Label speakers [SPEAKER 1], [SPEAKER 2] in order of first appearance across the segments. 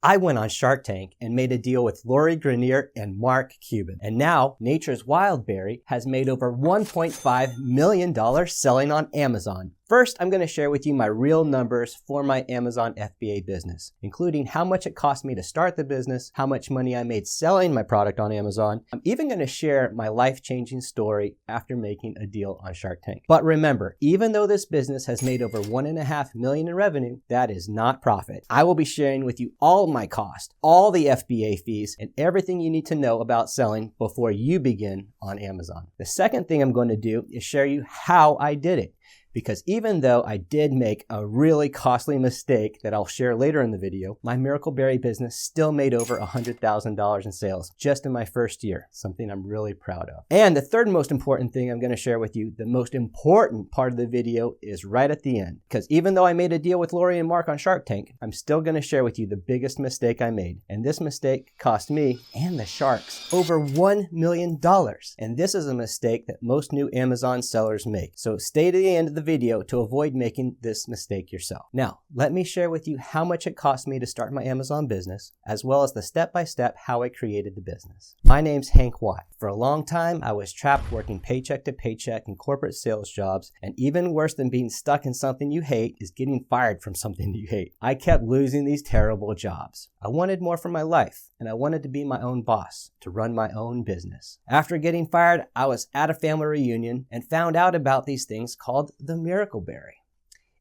[SPEAKER 1] I went on Shark Tank and made a deal with Lori Grenier and Mark Cuban. And now Nature's Wild Berry has made over $1.5 million selling on Amazon. First, I'm going to share with you my real numbers for my Amazon FBA business, including how much it cost me to start the business, how much money I made selling my product on Amazon. I'm even going to share my life-changing story after making a deal on Shark Tank. But remember, even though this business has made over $1.5 million in revenue, that is not profit. I will be sharing with you all my cost, all the FBA fees, and everything you need to know about selling before you begin on Amazon. The second thing I'm going to do is share you how I did it. Because even though I did make a really costly mistake that I'll share later in the video, my Miracle Berry business still made over $100,000 in sales just in my first year, something I'm really proud of. And the third most important thing I'm going to share with you, the most important part of the video, is right at the end. Because even though I made a deal with Lori and Mark on Shark Tank, I'm still going to share with you the biggest mistake I made. And this mistake cost me and the sharks over $1 million. And this is a mistake that most new Amazon sellers make. So stay to the end of the video to avoid making this mistake yourself. Now, let me share with you how much it cost me to start my Amazon business, as well as the step-by-step how I created the business. My name's Hank Watt. For a long time, I was trapped working paycheck to paycheck in corporate sales jobs, and even worse than being stuck in something you hate is getting fired from something you hate. I kept losing these terrible jobs. I wanted more from my life, and I wanted to be my own boss, to run my own business. After getting fired, I was at a family reunion and found out about these things called the Miracle Berry.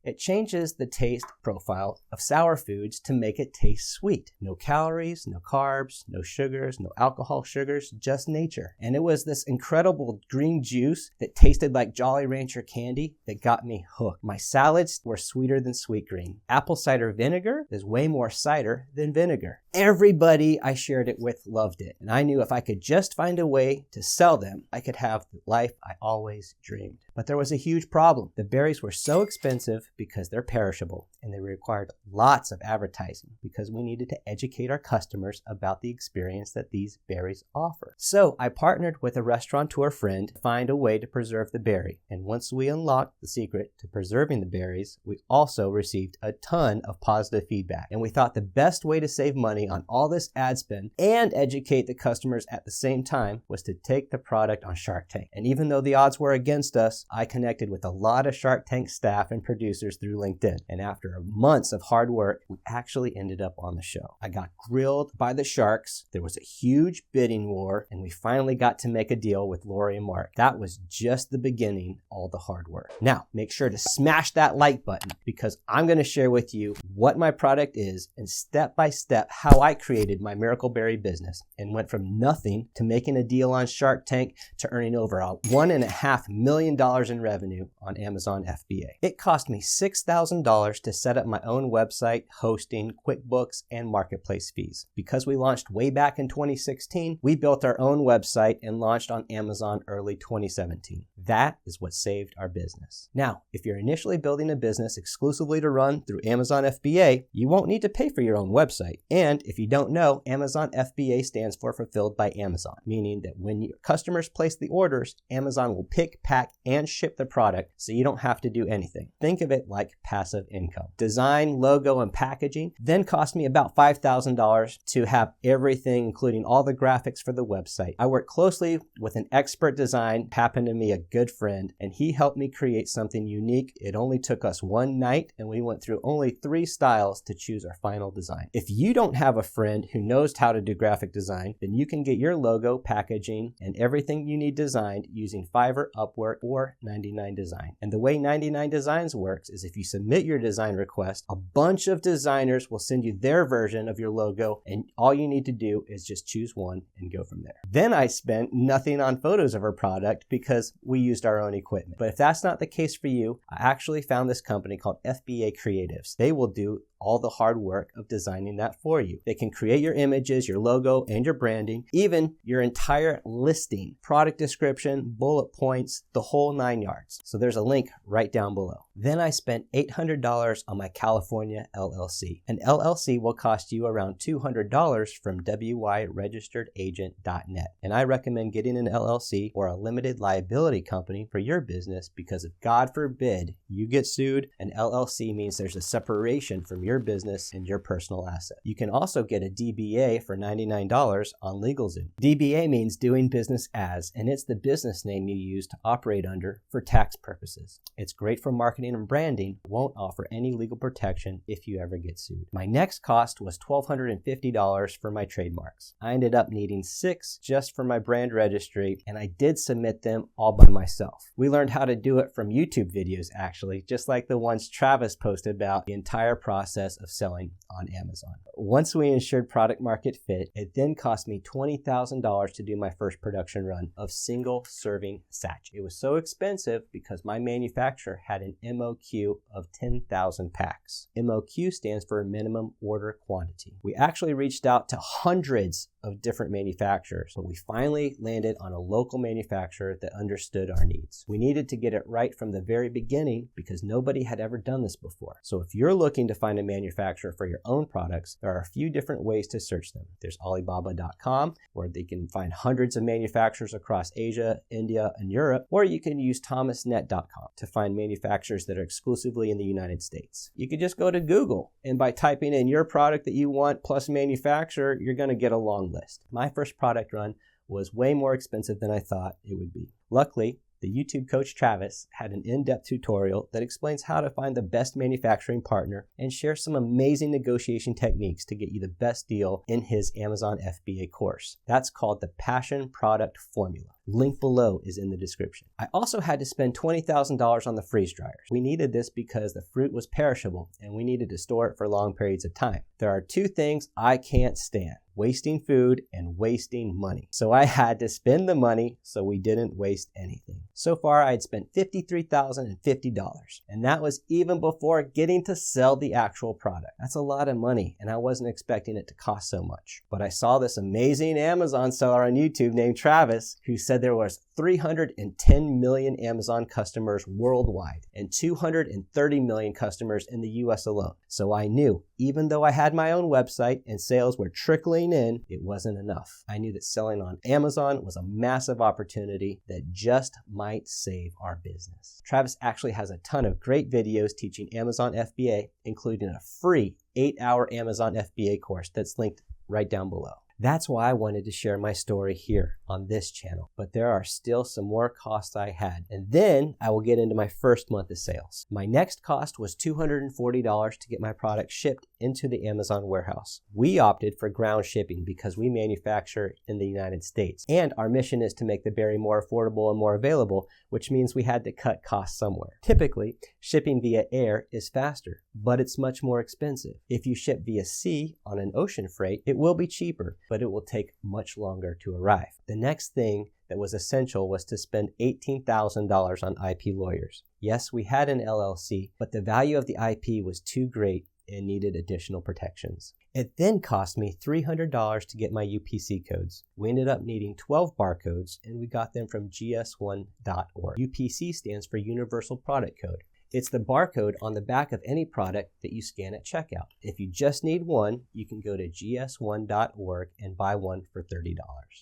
[SPEAKER 1] It changes the taste profile of sour foods to make it taste sweet. No calories, no carbs, no sugars, no alcohol sugars, just nature. And it was this incredible green juice that tasted like Jolly Rancher candy that got me hooked. My salads were sweeter than sweet green. Apple cider vinegar is way more cider than vinegar. Everybody I shared it with loved it. And I knew if I could just find a way to sell them, I could have the life I always dreamed. But there was a huge problem. The berries were so expensive because they're perishable, and they required lots of advertising because we needed to educate our customers about the experience that these berries offer. So I partnered with a restaurateur friend to find a way to preserve the berry. And once we unlocked the secret to preserving the berries, we also received a ton of positive feedback. And we thought the best way to save money on all this ad spend and educate the customers at the same time was to take the product on Shark Tank. And even though the odds were against us, I connected with a lot of Shark Tank staff and producers through LinkedIn. And after months of hard work, we actually ended up on the show. I got grilled by the sharks. There was a huge bidding war, and we finally got to make a deal with Lori and Mark. That was just the beginning, all the hard work. Now, make sure to smash that like button because I'm going to share with you what my product is and step by step how I created my Miracle Berry business and went from nothing to making a deal on Shark Tank to earning over $1.5 million in revenue on Amazon FBA. It cost me $6,000 to set up my own website, hosting, QuickBooks, and marketplace fees. Because we launched way back in 2016, we built our own website and launched on Amazon early 2017. That is what saved our business. Now, if you're initially building a business exclusively to run through Amazon FBA, you won't need to pay for your own website. And if you don't know, Amazon FBA stands for Fulfilled by Amazon, meaning that when your customers place the orders, Amazon will pick, pack, and ship the product so you don't have to do anything. Think of it like passive income. Design, logo, and packaging then cost me about $5,000 to have everything, including all the graphics for the website. I worked closely with an expert design, happened to me a good friend, and he helped me create something unique. It only took us one night, and we went through only 3 styles to choose our final design. If you don't have a friend who knows how to do graphic design, then you can get your logo, packaging, and everything you need designed using Fiverr, Upwork, or 99 Design. And the way 99 Designs works is if you submit your design request, a bunch of designers will send you their version of your logo, and all you need to do is just choose one and go from there. Then I spent nothing on photos of our product because we used our own equipment. But if that's not the case for you, I actually found this company called FBA Creatives. They will do all the hard work of designing that for you. They can create your images, your logo, and your branding, even your entire listing, product description, bullet points, the whole 9 yards. So there's a link right down below. Then I spent $800 on my California LLC. An LLC will cost you around $200 from wyregisteredagent.net. And I recommend getting an LLC or a limited liability company for your business because if God forbid you get sued, an LLC means there's a separation from your business and your personal asset. You can also get a DBA for $99 on LegalZoom. DBA means doing business as, and it's the business name you use to operate under for tax purposes. It's great for marketing and branding, won't offer any legal protection if you ever get sued. My next cost was $1,250 for my trademarks. I ended up needing 6 just for my brand registry, and I did submit them all by myself. We learned how to do it from YouTube videos actually, just like the ones Travis posted about the entire process of selling on Amazon. Once we ensured product market fit, it then cost me $20,000 to do my first production run of single serving sachets. It was so expensive because my manufacturer had an MOQ of 10,000 packs. MOQ stands for minimum order quantity. We actually reached out to hundreds of different manufacturers, but we finally landed on a local manufacturer that understood our needs. We needed to get it right from the very beginning because nobody had ever done this before. So if you're looking to find a manufacturer for your own products, there are a few different ways to search them. There's Alibaba.com, where they can find hundreds of manufacturers across Asia, India, and Europe, or you can use thomasnet.com to find manufacturers that are exclusively in the United States. You could just go to Google, and by typing in your product that you want plus manufacturer, you're going to get a long list. My first product run was way more expensive than I thought it would be. Luckily, the YouTube coach Travis had an in-depth tutorial that explains how to find the best manufacturing partner and shares some amazing negotiation techniques to get you the best deal in his Amazon FBA course. That's called the Passion Product Formula. Link below is in the description. I also had to spend $20,000 on the freeze dryers. We needed this because the fruit was perishable and we needed to store it for long periods of time. There are 2 things I can't stand: wasting food and wasting money. So I had to spend the money so we didn't waste anything. So far, I had spent $53,050, and that was even before getting to sell the actual product. That's a lot of money, and I wasn't expecting it to cost so much. But I saw this amazing Amazon seller on YouTube named Travis who said there was 310 million Amazon customers worldwide and 230 million customers in the US alone. So I knew, even though I had my own website and sales were trickling in, it wasn't enough. I knew that selling on Amazon was a massive opportunity that just might save our business. Travis actually has a ton of great videos teaching Amazon FBA, including a free 8-hour Amazon FBA course that's linked right down below. That's why I wanted to share my story here on this channel, but there are still some more costs I had, and then I will get into my first month of sales. My next cost was $240 to get my product shipped into the Amazon warehouse. We opted for ground shipping because we manufacture in the United States, and our mission is to make the berry more affordable and more available, which means we had to cut costs somewhere. Typically, shipping via air is faster, but it's much more expensive. If you ship via sea on an ocean freight, it will be cheaper, but it will take much longer to arrive. The next thing that was essential was to spend $18,000 on IP lawyers. Yes, we had an LLC, but the value of the IP was too great and needed additional protections. It then cost me $300 to get my UPC codes. We ended up needing 12 barcodes, and we got them from gs1.org. UPC stands for Universal Product Code. It's the barcode on the back of any product that you scan at checkout. If you just need one, you can go to gs1.org and buy one for $30.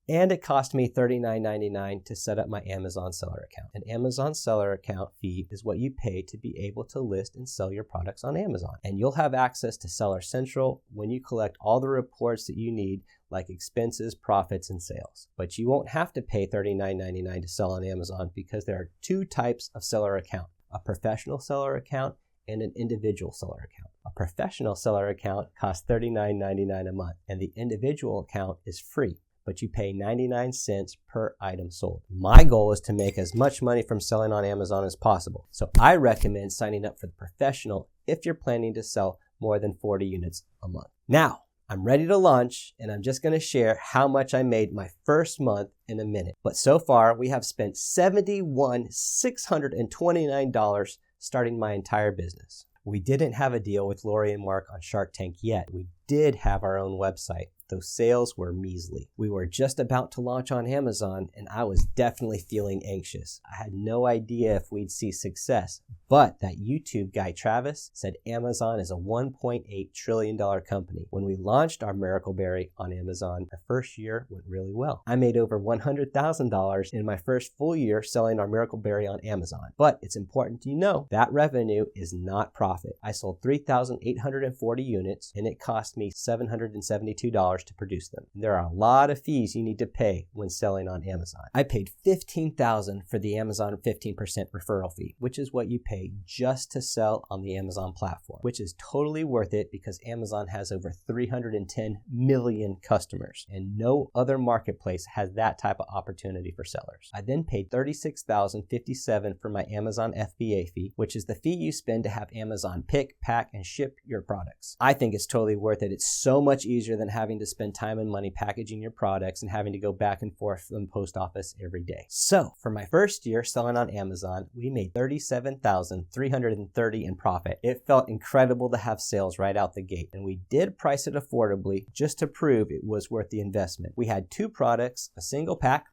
[SPEAKER 1] And it cost me $39.99 to set up my Amazon seller account. An Amazon seller account fee is what you pay to be able to list and sell your products on Amazon. And you'll have access to Seller Central when you collect all the reports that you need, like expenses, profits, and sales. But you won't have to pay $39.99 to sell on Amazon because there are 2 types of seller account: a professional seller account and an individual seller account. A professional seller account costs $39.99 a month, and the individual account is free, but you pay 99 cents per item sold. My goal is to make as much money from selling on Amazon as possible, so I recommend signing up for the professional if you're planning to sell more than 40 units a month. Now, I'm ready to launch, and I'm just going to share how much I made my first month in a minute. But so far, we have spent $71,629 starting my entire business. We didn't have a deal with Lori and Mark on Shark Tank yet. We did have our own website, though sales were measly. We were just about to launch on Amazon, and I was definitely feeling anxious. I had no idea if we'd see success, but that YouTube guy Travis said Amazon is a $1.8 trillion company. When we launched our Miracle Berry on Amazon, our first year went really well. I made over $100,000 in my first full year selling our Miracle Berry on Amazon. But it's important to know that revenue is not profit. I sold 3,840 units, and it cost me $772 to produce them. There are a lot of fees you need to pay when selling on Amazon. I paid $15,000 for the Amazon 15% referral fee, which is what you pay just to sell on the Amazon platform, which is totally worth it because Amazon has over 310 million customers, and no other marketplace has that type of opportunity for sellers. I then paid $36,057 for my Amazon FBA fee, which is the fee you spend to have Amazon pick, pack, and ship your products. I think it's totally worth it. It's so much easier than having to spend time and money packaging your products and having to go back and forth from the post office every day. So for my first year selling on Amazon, we made $37,330 in profit. It felt incredible to have sales right out the gate, and we did price it affordably just to prove it was worth the investment. We had two products, a single pack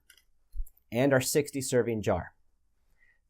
[SPEAKER 1] and our 60 serving jar.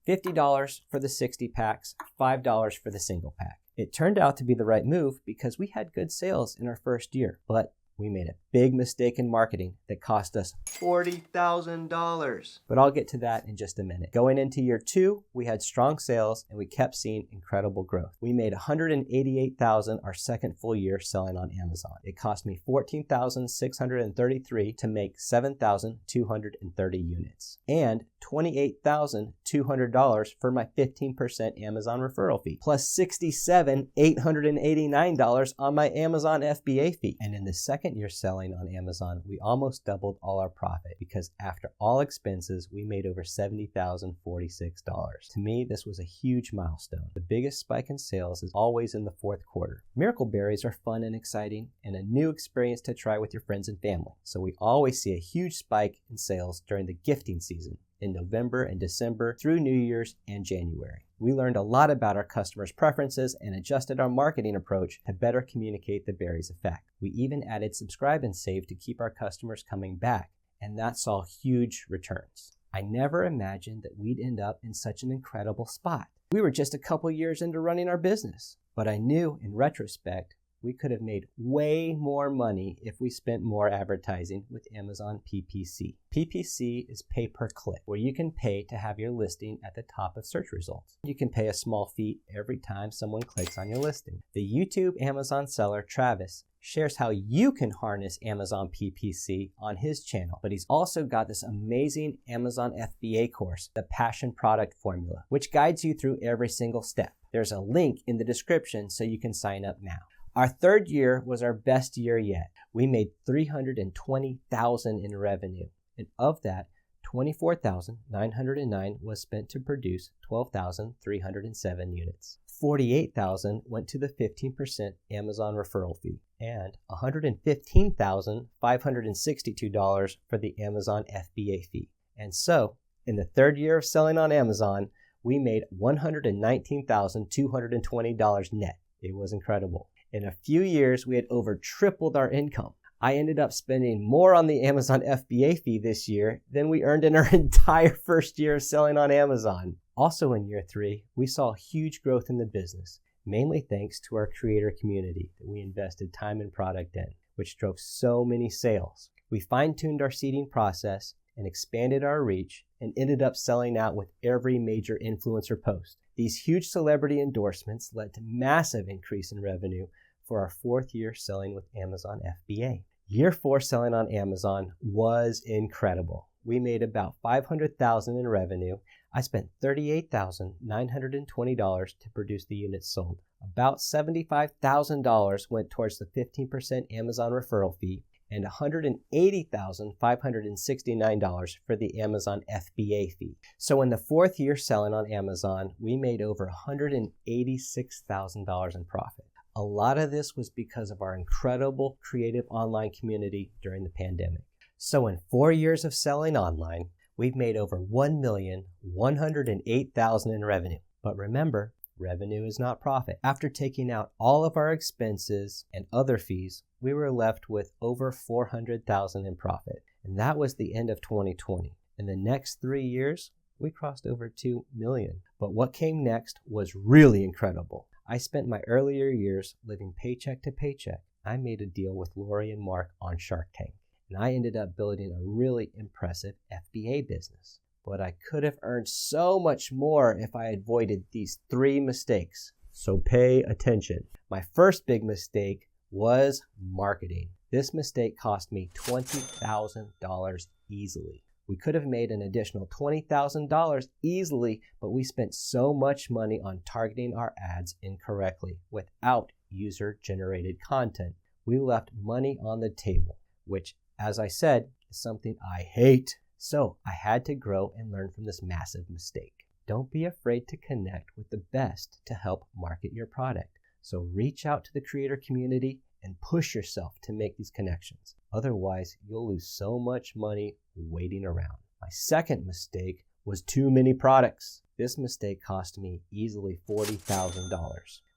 [SPEAKER 1] $50 for the 60 packs, $5 for the single pack. It turned out to be the right move because we had good sales in our first year, but we made a big mistake in marketing that cost us $40,000. But I'll get to that in just a minute. Going into year 2, we had strong sales and we kept seeing incredible growth. We made $188,000 our second full year selling on Amazon. It cost me $14,633 to make 7,230 units and $28,200 for my 15% Amazon referral fee, plus $67,889 on my Amazon FBA fee. And in the second year selling on Amazon, we almost doubled all our profit because after all expenses, we made over $70,046. To me, this was a huge milestone. The biggest spike in sales is always in the fourth quarter. Miracle Berries are fun and exciting and a new experience to try with your friends and family. So we always see a huge spike in sales during the gifting season in November and December through New Year's and January. We learned a lot about our customers' preferences and adjusted our marketing approach to better communicate the berries effect. We even added subscribe and save to keep our customers coming back, and that saw huge returns. I never imagined that we'd end up in such an incredible spot. We were just a couple years into running our business, but I knew in retrospect we could have made way more money if we spent more advertising with Amazon PPC. PPC is pay per click, where you can pay to have your listing at the top of search results. You can pay a small fee every time someone clicks on your listing. The YouTube Amazon seller, Travis, shares how you can harness Amazon PPC on his channel, but he's also got this amazing Amazon FBA course, the Passion Product Formula, which guides you through every single step. There's a link in the description so you can sign up now. Our third year was our best year yet. We made $320,000 in revenue, and of that, $24,909 was spent to produce 12,307 units. $48,000 went to the 15% Amazon referral fee, and $115,562 for the Amazon FBA fee. And so, in the third year of selling on Amazon, we made $119,220 net. It was incredible. In a few years, we had over tripled our income. I ended up spending more on the Amazon FBA fee this year than we earned in our entire first year of selling on Amazon. Also in year 3, we saw huge growth in the business, mainly thanks to our creator community that we invested time and product in, which drove so many sales. We fine-tuned our seeding process and expanded our reach and ended up selling out with every major influencer post. These huge celebrity endorsements led to massive increase in revenue for our fourth year selling with Amazon FBA. Year 4 selling on Amazon was incredible. We made about $500,000 in revenue. I spent $38,920 to produce the units sold. About $75,000 went towards the 15% Amazon referral fee and $180,569 for the Amazon FBA fee. So in the fourth year selling on Amazon, we made over $186,000 in profit. A lot of this was because of our incredible creative online community during the pandemic. So in 4 years of selling online, we've made over $1,108,000 in revenue. But remember, Revenue is not profit. After taking out all of our expenses and other fees, we were left with over $400,000 in profit. And that was the end of 2020. In the next 3 years, we crossed over $2 million. But what came next was really incredible. I spent my earlier years living paycheck to paycheck. I made a deal with Lori and Mark on Shark Tank, and I ended up building a really impressive FBA business. But I could have earned so much more if I avoided these 3 mistakes. So pay attention. My first big mistake was marketing. This mistake cost me $20,000 easily. We could have made an additional $20,000 easily, but we spent so much money on targeting our ads incorrectly without user-generated content. We left money on the table, which, as I said, is something I hate. So I had to grow and learn from this massive mistake. Don't be afraid to connect with the best to help market your product. So reach out to the creator community and push yourself to make these connections. Otherwise, you'll lose so much money waiting around. My second mistake was too many products. This mistake cost me easily $40,000.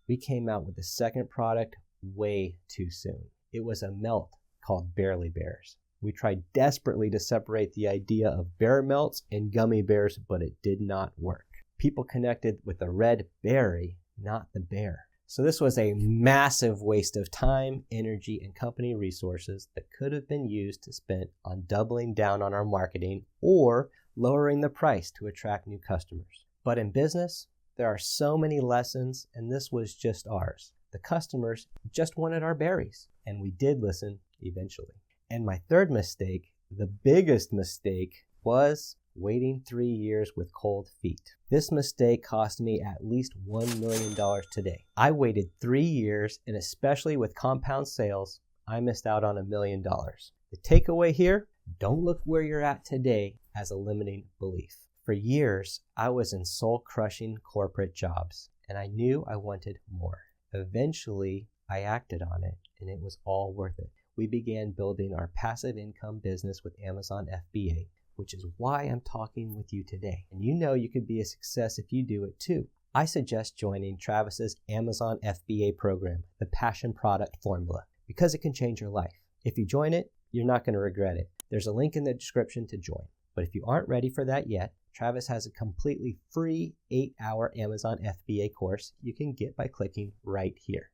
[SPEAKER 1] We came out with the second product way too soon. It was a melt called Barely Bears. We tried desperately to separate the idea of bear melts and gummy bears, but it did not work. People connected with the red berry, not the bear. So this was a massive waste of time, energy, and company resources that could have been used to spend on doubling down on our marketing or lowering the price to attract new customers. But in business, there are so many lessons, and this was just ours. The customers just wanted our berries, and we did listen eventually. And my third mistake, the biggest mistake, was waiting 3 years with cold feet. This mistake cost me at least $1 million today. I waited 3 years, and especially with compound sales, I missed out on $1 million. The takeaway here, don't look where you're at today as a limiting belief. For years, I was in soul-crushing corporate jobs, and I knew I wanted more. Eventually, I acted on it, and it was all worth it. We began building our passive income business with Amazon FBA, which is why I'm talking with you today. And you know you could be a success if you do it too. I suggest joining Travis's Amazon FBA program, the Passion Product Formula, because it can change your life. If you join it, you're not going to regret it. There's a link in the description to join. But if you aren't ready for that yet, Travis has a completely free 8-hour Amazon FBA course you can get by clicking right here.